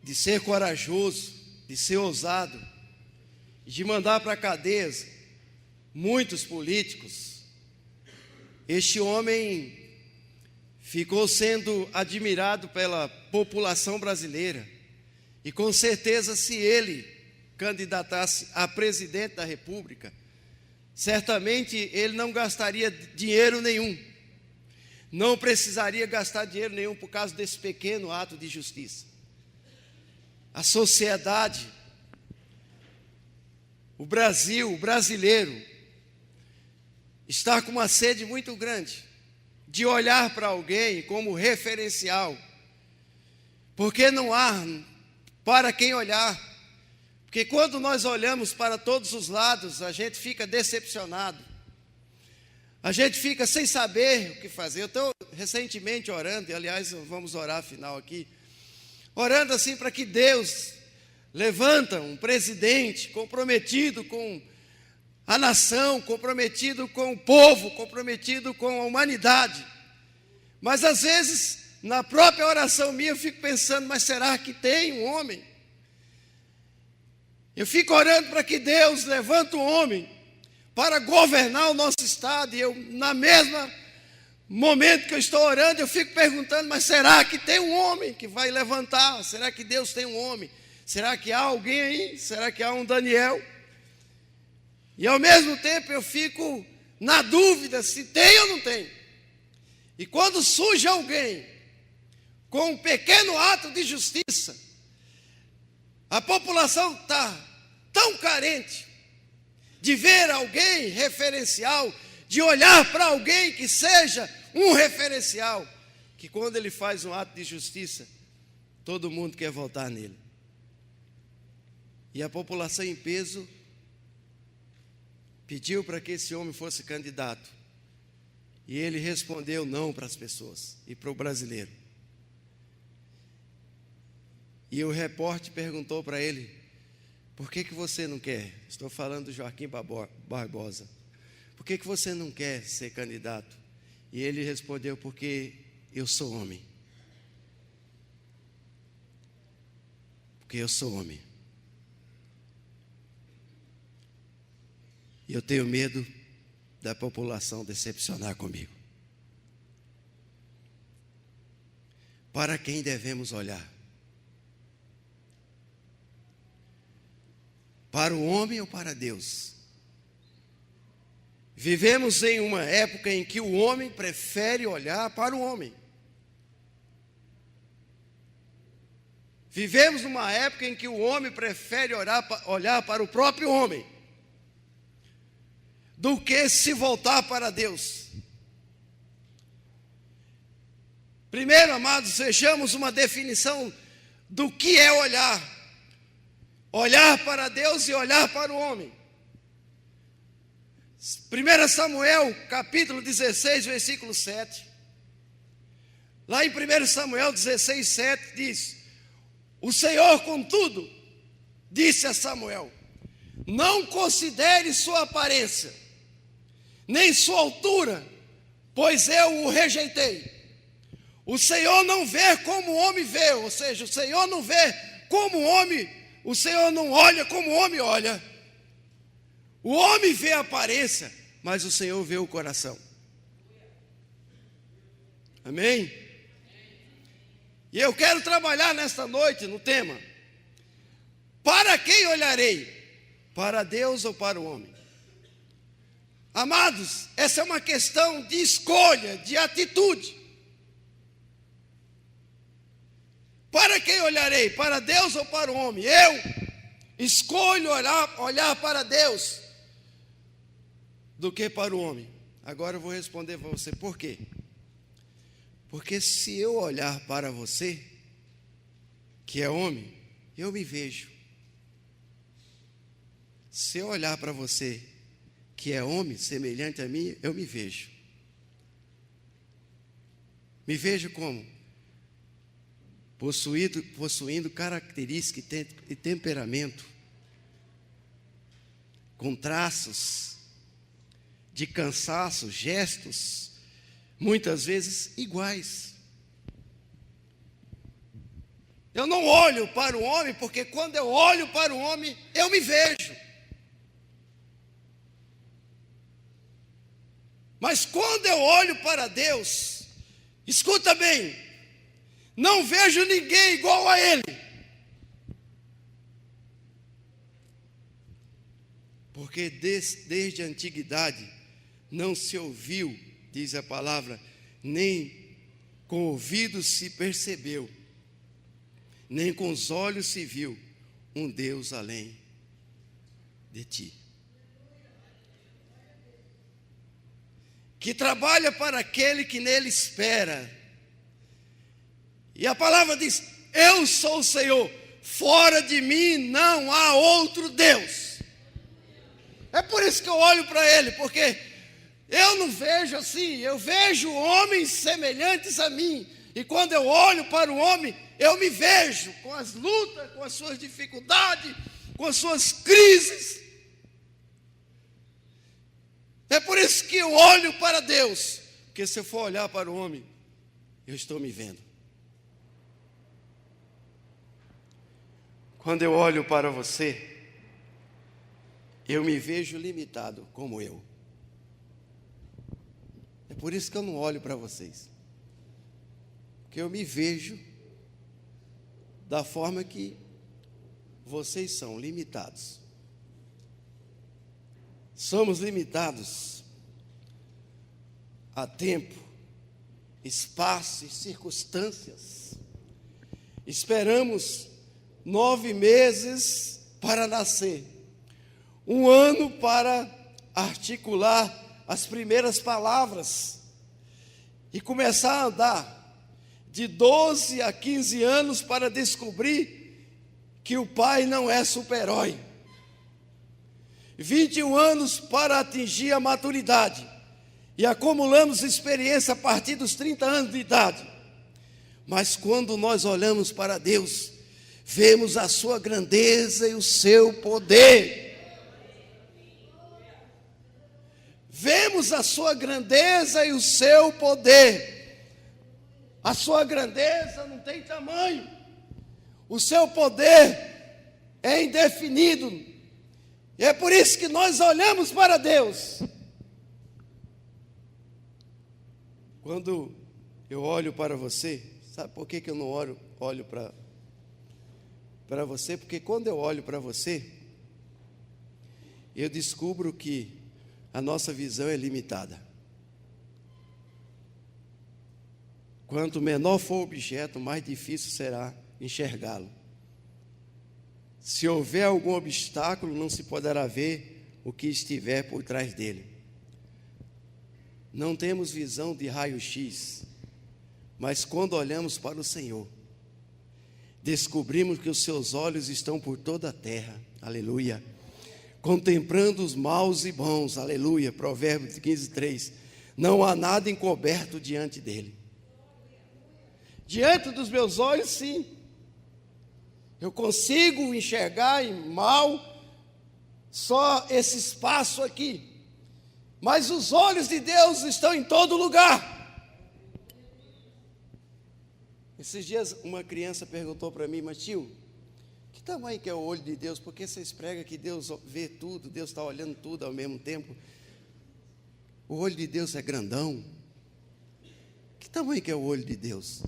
de ser corajoso, de ser ousado, de mandar para cadeias muitos políticos, este homem ficou sendo admirado pela população brasileira. E com certeza, se ele candidatasse a presidente da República, certamente ele não gastaria dinheiro nenhum, não precisaria gastar dinheiro nenhum por causa desse pequeno ato de justiça. A sociedade, o Brasil, o brasileiro, está com uma sede muito grande de olhar para alguém como referencial, porque não há para quem olhar. Porque quando nós olhamos para todos os lados, a gente fica decepcionado, a gente fica sem saber o que fazer. Eu estou recentemente orando, e aliás vamos orar afinal aqui, orando assim para que Deus levanta um presidente comprometido com a nação, comprometido com o povo, comprometido com a humanidade. Mas às vezes, na própria oração minha, eu fico pensando, mas será que tem um homem? Eu fico orando para que Deus levante um homem para governar o nosso estado, e eu, na mesma momento que eu estou orando, eu fico perguntando, mas será que tem um homem que vai levantar? Será que Deus tem um homem? Será que há alguém aí? Será que há um Daniel? E ao mesmo tempo eu fico na dúvida se tem ou não tem. E quando surge alguém com um pequeno ato de justiça, a população está tão carente de ver alguém referencial, de olhar para alguém que seja um referencial, que quando ele faz um ato de justiça, todo mundo quer votar nele. E a população em peso pediu para que esse homem fosse candidato. E ele respondeu não para as pessoas e para o brasileiro. E o repórter perguntou para ele, por que você não quer? Estou falando do Joaquim Barbosa. Por que você não quer ser candidato? E ele respondeu, porque eu sou homem. Porque eu sou homem. E eu tenho medo da população decepcionar comigo. Para quem devemos olhar? Para o homem ou para Deus? Vivemos em uma época em que o homem prefere olhar para o homem. Vivemos numa época em que o homem prefere olhar para o próprio homem do que se voltar para Deus. Primeiro, amados, vejamos uma definição do que é olhar. Olhar para Deus e olhar para o homem. 1 Samuel, capítulo 16, versículo 7. Lá em 1 Samuel 16, 7 diz, o Senhor, contudo, disse a Samuel, não considere sua aparência, nem sua altura, pois eu o rejeitei. O Senhor não vê como o homem vê, ou seja, o Senhor não vê como o homem, o Senhor não olha como o homem olha. O homem vê a aparência, mas o Senhor vê o coração. Amém? E eu quero trabalhar nesta noite no tema, para quem olharei? Para Deus ou para o homem? Amados, essa é uma questão de escolha, de atitude. Para quem olharei? Para Deus ou para o homem? Eu escolho olhar para Deus do que para o homem. Agora eu vou responder para você, por quê? Porque se eu olhar para você, que é homem, eu me vejo. Se eu olhar para você, que é homem, semelhante a mim, eu me vejo. Me vejo como? Possuindo características e temperamento, com traços de cansaço, gestos, muitas vezes iguais. Eu não olho para o homem, porque quando eu olho para o homem, eu me vejo. Mas quando eu olho para Deus, escuta bem, não vejo ninguém igual a Ele. Porque desde a antiguidade não se ouviu, diz a palavra, nem com ouvidos se percebeu, nem com os olhos se viu um Deus além de ti. Que trabalha para aquele que nele espera. E a palavra diz: eu sou o Senhor, fora de mim não há outro Deus. É por isso que eu olho para Ele, porque eu não vejo assim, eu vejo homens semelhantes a mim. E quando eu olho para o homem, eu me vejo com as lutas, com as suas dificuldades, com as suas crises. É por isso que eu olho para Deus, porque se eu for olhar para o homem, eu estou me vendo. Quando eu olho para você, eu me vejo limitado como eu. É por isso que eu não olho para vocês, porque eu me vejo da forma que vocês são limitados. Somos limitados a tempo, espaço e circunstâncias. Esperamos 9 meses para nascer, 1 ano para articular as primeiras palavras e começar a andar, de 12 a 15 anos para descobrir que o pai não é super-herói, 21 anos para atingir a maturidade, e acumulamos experiência a partir dos 30 anos de idade. Mas quando nós olhamos para Deus, vemos a sua grandeza e o seu poder. Vemos a sua grandeza e o seu poder. A sua grandeza não tem tamanho. O seu poder é indefinido. E é por isso que nós olhamos para Deus. Quando eu olho para você, sabe por que eu não olho para você? Porque quando eu olho para você, eu descubro que a nossa visão é limitada. Quanto menor for o objeto, mais difícil será enxergá-lo. Se houver algum obstáculo, não se poderá ver o que estiver por trás dele. Não temos visão de raio-x, mas quando olhamos para o Senhor, descobrimos que os seus olhos estão por toda a terra. Aleluia. Contemplando os maus e bons, aleluia, Provérbios 15:3, não há nada encoberto diante dele. Diante dos meus olhos, sim, eu consigo enxergar em mal só esse espaço aqui, mas os olhos de Deus estão em todo lugar. Esses dias uma criança perguntou para mim: mas tio, que tamanho que é o olho de Deus? Porque vocês pregam que Deus vê tudo, Deus está olhando tudo ao mesmo tempo. O olho de Deus é grandão. Que tamanho que é o olho de Deus?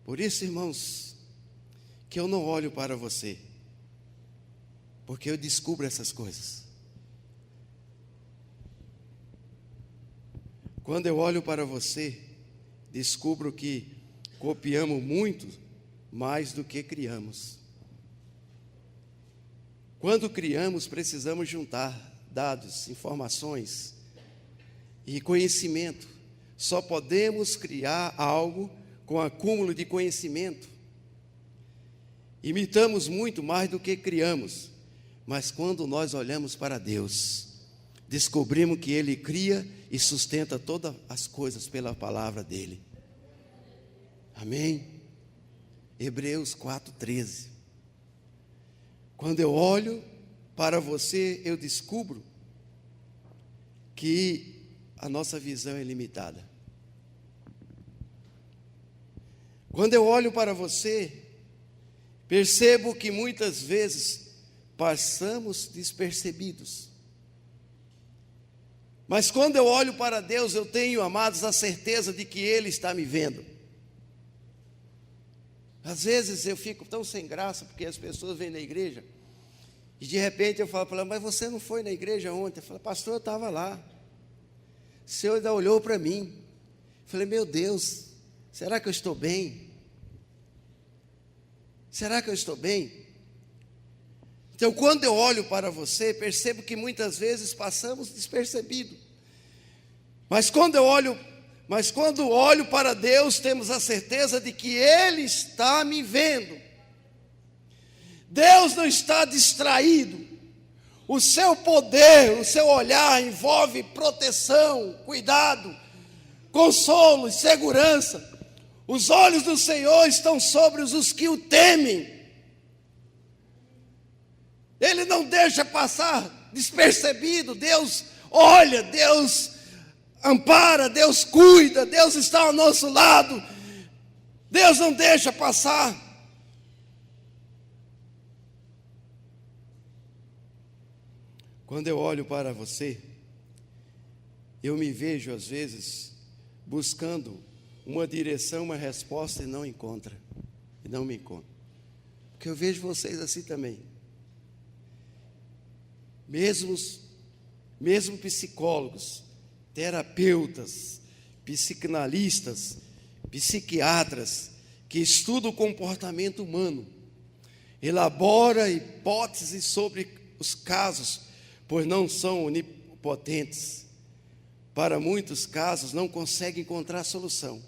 Por isso, irmãos, que eu não olho para você, porque eu descubro essas coisas. Quando eu olho para você, descubro que copiamos muito mais do que criamos. Quando criamos, precisamos juntar dados, informações e conhecimento. Só podemos criar algo com acúmulo de conhecimento. Imitamos muito mais do que criamos, mas quando nós olhamos para Deus, descobrimos que Ele cria e sustenta todas as coisas pela palavra dEle. Amém? Hebreus 4:13. Quando eu olho para você, eu descubro que a nossa visão é limitada. Quando eu olho para você, percebo que muitas vezes passamos despercebidos. Mas quando eu olho para Deus, eu tenho, amados, a certeza de que Ele está me vendo. Às vezes eu fico tão sem graça, porque as pessoas vêm na igreja, e de repente eu falo para ela, mas você não foi na igreja ontem? Eu falo, pastor, eu estava lá. O Senhor ainda olhou para mim. Eu falei, meu Deus, será que eu estou bem? Será que eu estou bem? Então, quando eu olho para você, percebo que muitas vezes passamos despercebido. Mas quando olho para Deus, temos a certeza de que Ele está me vendo. Deus não está distraído. O seu poder, o seu olhar envolve proteção, cuidado, consolo e segurança. Os olhos do Senhor estão sobre os que o temem. Ele não deixa passar despercebido. Deus olha, Deus ampara, Deus cuida, Deus está ao nosso lado. Deus não deixa passar. Quando eu olho para você, eu me vejo às vezes buscando uma direção, uma resposta e não encontra. E não me encontra. Porque eu vejo vocês assim também. Mesmo psicólogos, terapeutas, psicanalistas, psiquiatras, que estudam o comportamento humano, elabora hipóteses sobre os casos, pois não são onipotentes. Para muitos casos não conseguem encontrar solução.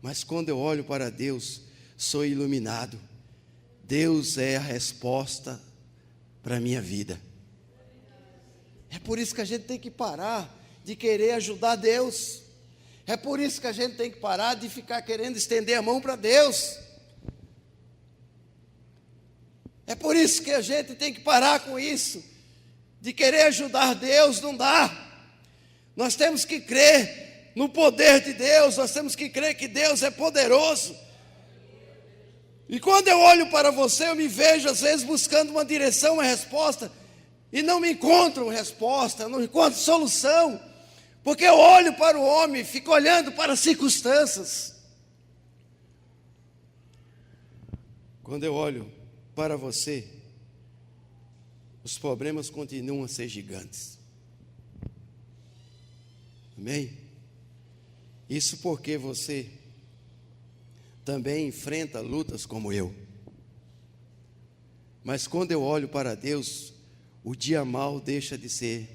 Mas quando eu olho para Deus, sou iluminado. Deus é a resposta para a minha vida. É por isso que a gente tem que parar de querer ajudar Deus. É por isso que a gente tem que parar de ficar querendo estender a mão para Deus. É por isso que a gente tem que parar com isso, de querer ajudar Deus. Não dá. Nós temos que crer no poder de Deus, nós temos que crer que Deus é poderoso. E quando eu olho para você, eu me vejo às vezes buscando uma direção, uma resposta, e não me encontro resposta, não encontro solução, porque eu olho para o homem, fico olhando para as circunstâncias. Quando eu olho para você, os problemas continuam a ser gigantes. Amém? Isso porque você também enfrenta lutas como eu. Mas quando eu olho para Deus, o dia mau deixa de ser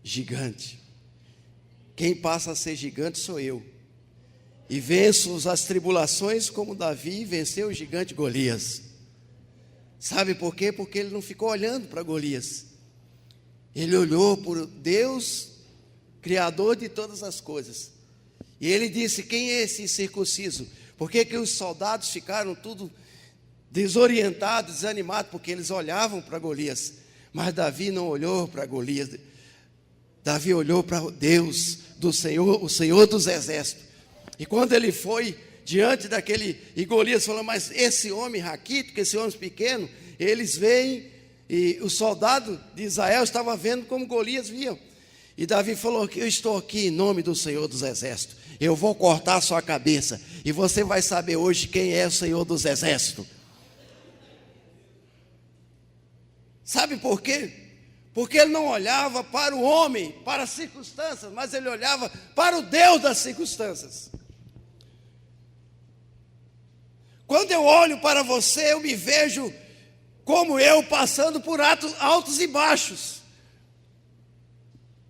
gigante. Quem passa a ser gigante sou eu. E venço as tribulações como Davi venceu o gigante Golias. Sabe por quê? Porque ele não ficou olhando para Golias. Ele olhou por Deus, Criador de todas as coisas. E ele disse, quem é esse incircunciso? Por que os soldados ficaram tudo desorientados, desanimados? Porque eles olhavam para Golias. Mas Davi não olhou para Golias. Davi olhou para Deus, do Senhor, o Senhor dos exércitos. E quando ele foi diante daquele, e Golias falou, mas esse homem raquítico, esse homem pequeno, eles veem, e o soldado de Israel estava vendo como Golias via. E Davi falou, eu estou aqui em nome do Senhor dos exércitos, eu vou cortar a sua cabeça, e você vai saber hoje quem é o Senhor dos exércitos. Sabe por quê? Porque ele não olhava para o homem, para as circunstâncias, mas ele olhava para o Deus das circunstâncias. Quando eu olho para você, eu me vejo como eu passando por altos e baixos.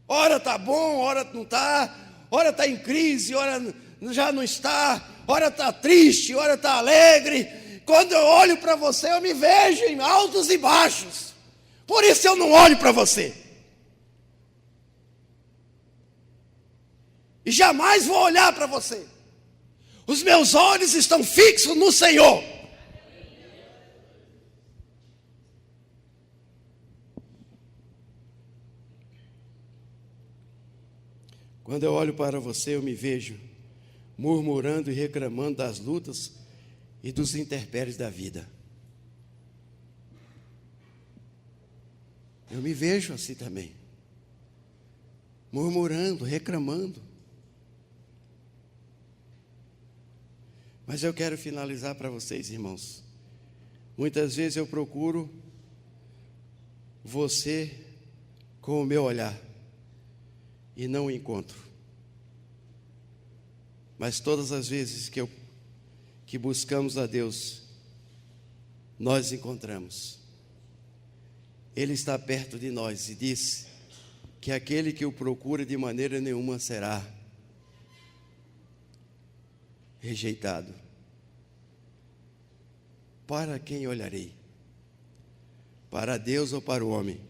Ora está bom, ora não está, ora está em crise, ora já não está, ora está triste, ora está alegre. Quando eu olho para você, eu me vejo em altos e baixos. Por isso eu não olho para você. E jamais vou olhar para você. Os meus olhos estão fixos no Senhor. Quando eu olho para você, eu me vejo murmurando e reclamando das lutas e dos intempéries da vida. Eu me vejo assim também, murmurando, reclamando. Mas eu quero finalizar para vocês, irmãos. Muitas vezes eu procuro você com o meu olhar e não o encontro. Mas todas as vezes que buscamos a Deus, nós encontramos. Ele está perto de nós e disse que aquele que o procura de maneira nenhuma será rejeitado. Para quem olharei? Para Deus ou para o homem?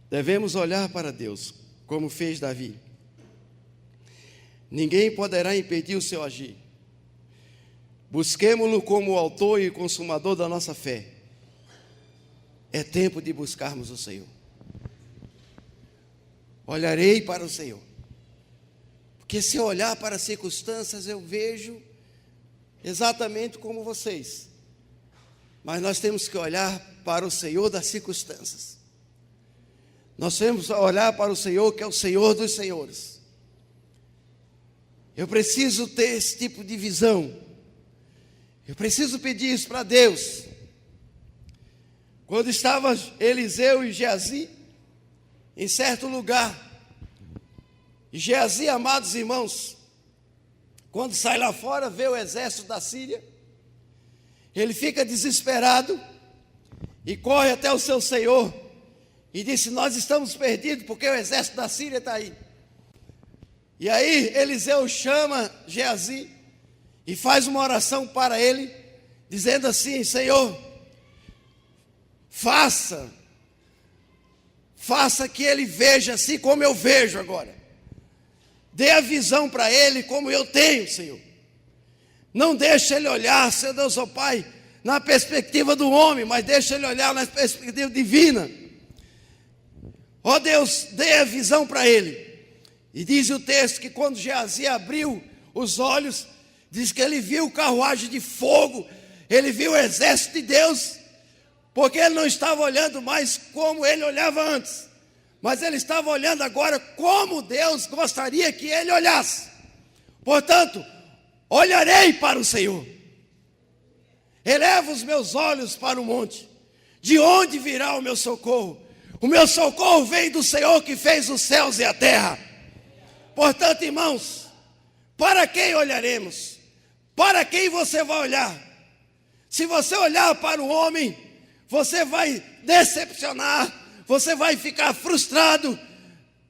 Devemos olhar para Deus, como fez Davi. Ninguém poderá impedir o seu agir. Busquemo-lo como o autor e consumador da nossa fé. É tempo de buscarmos o Senhor. Olharei para o Senhor. Porque se eu olhar para as circunstâncias, eu vejo exatamente como vocês. Mas nós temos que olhar para o Senhor das circunstâncias. Nós temos que olhar para o Senhor, que é o Senhor dos senhores. Eu preciso ter esse tipo de visão. Eu preciso pedir isso para Deus. Quando estava Eliseu e Geazi em certo lugar, e Geazi, amados irmãos, quando sai lá fora, vê o exército da Síria, ele fica desesperado e corre até o seu senhor e disse: nós estamos perdidos porque o exército da Síria está aí. E aí Eliseu chama Geazi e faz uma oração para ele, dizendo assim: Senhor, faça que ele veja assim como eu vejo agora. Dê a visão para ele como eu tenho, Senhor. Não deixe ele olhar, Senhor Deus, ó Pai, na perspectiva do homem, mas deixe ele olhar na perspectiva divina. Ó Deus, dê a visão para ele. E diz o texto que quando Geazi abriu os olhos, diz que ele viu carruagem de fogo, ele viu o exército de Deus, porque ele não estava olhando mais como ele olhava antes, mas ele estava olhando agora como Deus gostaria que ele olhasse. Portanto, olharei para o Senhor. Eleva os meus olhos para o monte. De onde virá o meu socorro? O meu socorro vem do Senhor que fez os céus e a terra. Portanto, irmãos, para quem olharemos? Para quem você vai olhar? Se você olhar para o homem, você vai decepcionar, você vai ficar frustrado.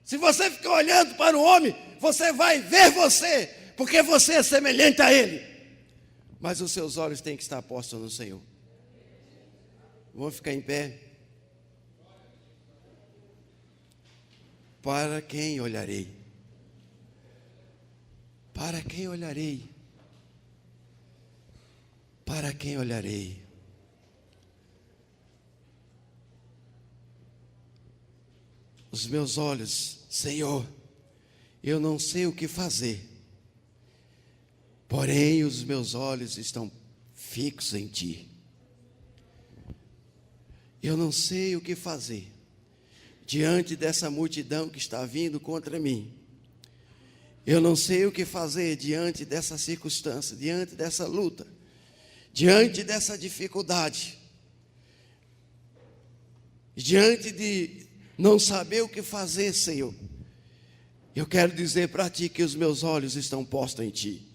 Se você ficar olhando para o homem, você vai ver você, porque você é semelhante a ele. Mas os seus olhos têm que estar postos no Senhor. Vamos ficar em pé. Para quem olharei? Para quem olharei? Para quem olharei? Os meus olhos, Senhor, eu não sei o que fazer, porém os meus olhos estão fixos em Ti. Eu não sei o que fazer diante dessa multidão que está vindo contra mim. Eu não sei o que fazer diante dessa circunstância, diante dessa luta, diante dessa dificuldade, diante de não saber o que fazer, Senhor. Eu quero dizer para Ti que os meus olhos estão postos em Ti.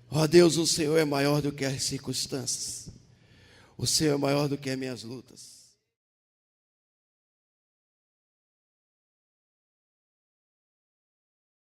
Ó Deus, o Senhor é maior do que as circunstâncias. O Senhor é maior do que as minhas lutas.